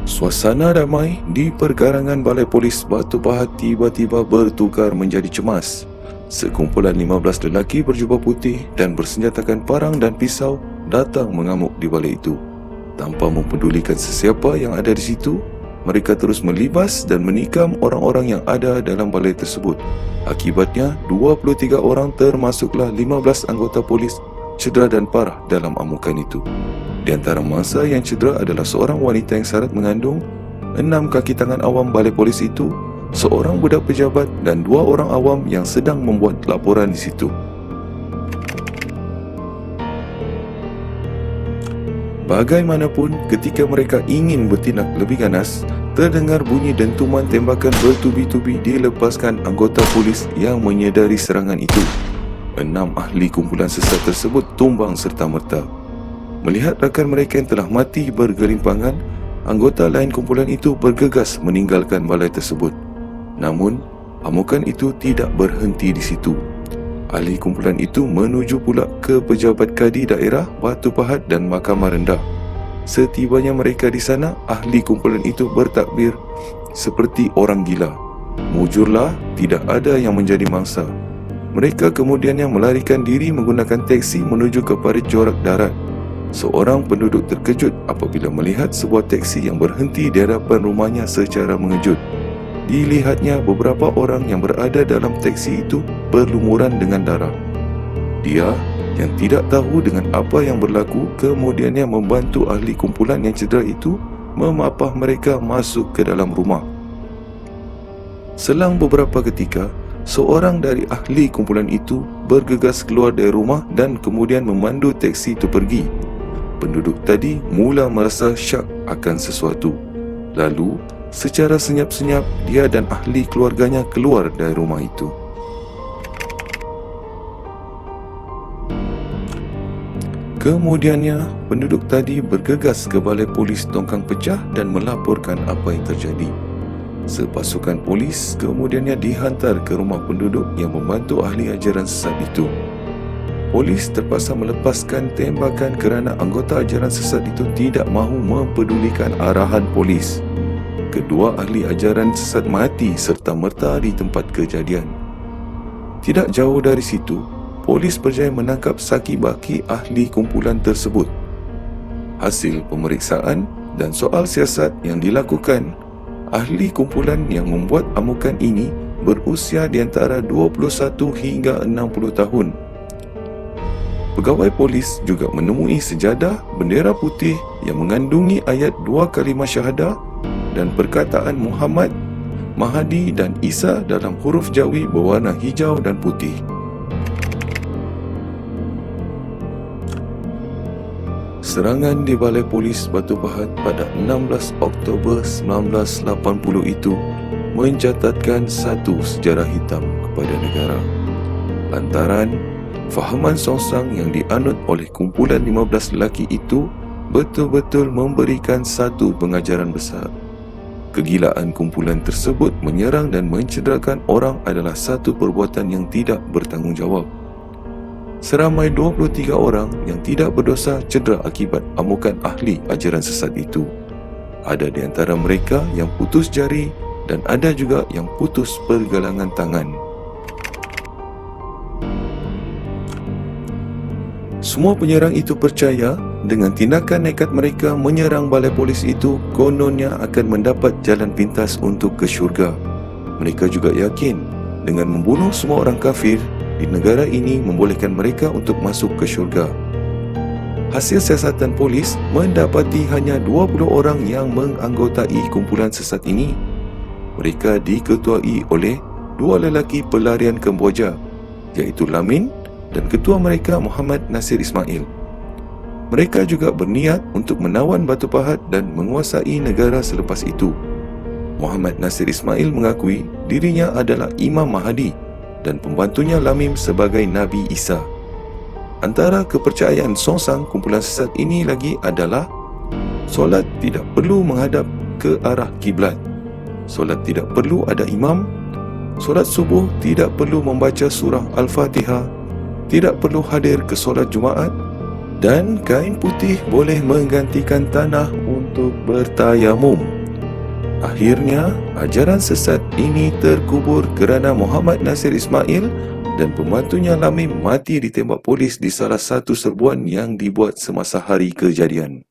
Suasana damai di pergarangan Balai Polis Batu Pahat tiba-tiba bertukar menjadi cemas. Sekumpulan 15 lelaki berjubah putih dan bersenjatakan parang dan pisau datang mengamuk di balai itu. Tanpa mempedulikan sesiapa yang ada di situ, mereka terus melibas dan menikam orang-orang yang ada dalam balai tersebut. Akibatnya, 23 orang termasuklah 15 anggota polis cedera dan parah dalam amukan itu. Di antara mangsa yang cedera adalah seorang wanita yang syarat mengandung, 6 kaki tangan awam balai polis itu, seorang budak pejabat dan 2 orang awam yang sedang membuat laporan di situ. Bagaimanapun, ketika mereka ingin bertindak lebih ganas, terdengar bunyi dentuman tembakan bertubi-tubi dilepaskan anggota polis yang menyedari serangan itu. 6 ahli kumpulan sesat tersebut tumbang serta-merta. Melihat rakan mereka yang telah mati bergelimpangan, anggota lain kumpulan itu bergegas meninggalkan balai tersebut. Namun, amukan itu tidak berhenti di situ. Ahli kumpulan itu menuju pula ke pejabat kadi daerah Batu Pahat dan Mahkamah Rendah. Setibanya mereka di sana, ahli kumpulan itu bertakbir seperti orang gila. Mujurlah, tidak ada yang menjadi mangsa. Mereka kemudiannya melarikan diri menggunakan teksi menuju ke parit jorak darat. Seorang penduduk terkejut apabila melihat sebuah teksi yang berhenti di hadapan rumahnya secara mengejut. Dilihatnya beberapa orang yang berada dalam teksi itu berlumuran dengan darah. Dia yang tidak tahu dengan apa yang berlaku kemudiannya membantu ahli kumpulan yang cedera itu memapah mereka masuk ke dalam rumah. Selang beberapa ketika, seorang dari ahli kumpulan itu bergegas keluar dari rumah dan kemudian memandu teksi itu pergi. Penduduk tadi mula merasa syak akan sesuatu. Lalu, secara senyap-senyap, dia dan ahli keluarganya keluar dari rumah itu. Kemudiannya, penduduk tadi bergegas ke balai polis Tongkang Pecah dan melaporkan apa yang terjadi. Sepasukan polis kemudiannya dihantar ke rumah penduduk yang membantu ahli ajaran sesat itu. Polis terpaksa melepaskan tembakan kerana anggota ajaran sesat itu tidak mahu mempedulikan arahan polis. Kedua ahli ajaran sesat mati serta-merta di tempat kejadian. Tidak jauh dari situ, polis berjaya menangkap saki-baki ahli kumpulan tersebut. Hasil pemeriksaan dan soal siasat yang dilakukan, ahli kumpulan yang membuat amukan ini berusia di antara 21 hingga 60 tahun. Pegawai polis juga menemui sejadah bendera putih yang mengandungi ayat 2 kalimah syahadah dan perkataan Muhammad, Mahdi dan Isa dalam huruf Jawi berwarna hijau dan putih. Serangan di Balai Polis Batu Pahat pada 16 Oktober 1980 itu mencatatkan satu sejarah hitam kepada negara. Lantaran fahaman songsang yang dianut oleh kumpulan 15 lelaki itu betul-betul memberikan satu pengajaran besar. Kegilaan kumpulan tersebut menyerang dan mencederakan orang adalah satu perbuatan yang tidak bertanggungjawab. Seramai 23 orang yang tidak berdosa cedera akibat amukan ahli ajaran sesat itu. Ada di antara mereka yang putus jari dan ada juga yang putus pergelangan tangan. Semua penyerang itu percaya dengan tindakan nekat mereka menyerang balai polis itu kononnya akan mendapat jalan pintas untuk ke syurga. Mereka juga yakin dengan membunuh semua orang kafir di negara ini membolehkan mereka untuk masuk ke syurga. Hasil siasatan polis mendapati hanya 20 orang yang menganggotai kumpulan sesat ini. Mereka diketuai oleh 2 lelaki pelarian Kemboja, iaitu Lamin dan ketua mereka Muhammad Nasir Ismail. Mereka juga berniat untuk menawan Batu Pahat dan menguasai negara selepas itu. Muhammad Nasir Ismail mengakui dirinya adalah Imam Mahdi dan pembantunya Lamim sebagai Nabi Isa. Antara kepercayaan songsang kumpulan sesat ini lagi adalah solat tidak perlu menghadap ke arah kiblat, solat tidak perlu ada imam, solat subuh tidak perlu membaca surah Al-Fatihah, tidak perlu hadir ke solat Jumaat, dan kain putih boleh menggantikan tanah untuk untuk bertayamum. Akhirnya, ajaran sesat ini terkubur kerana Muhammad Nasir Ismail dan pembantunya Lamim mati ditembak polis di salah satu serbuan yang dibuat semasa hari kejadian.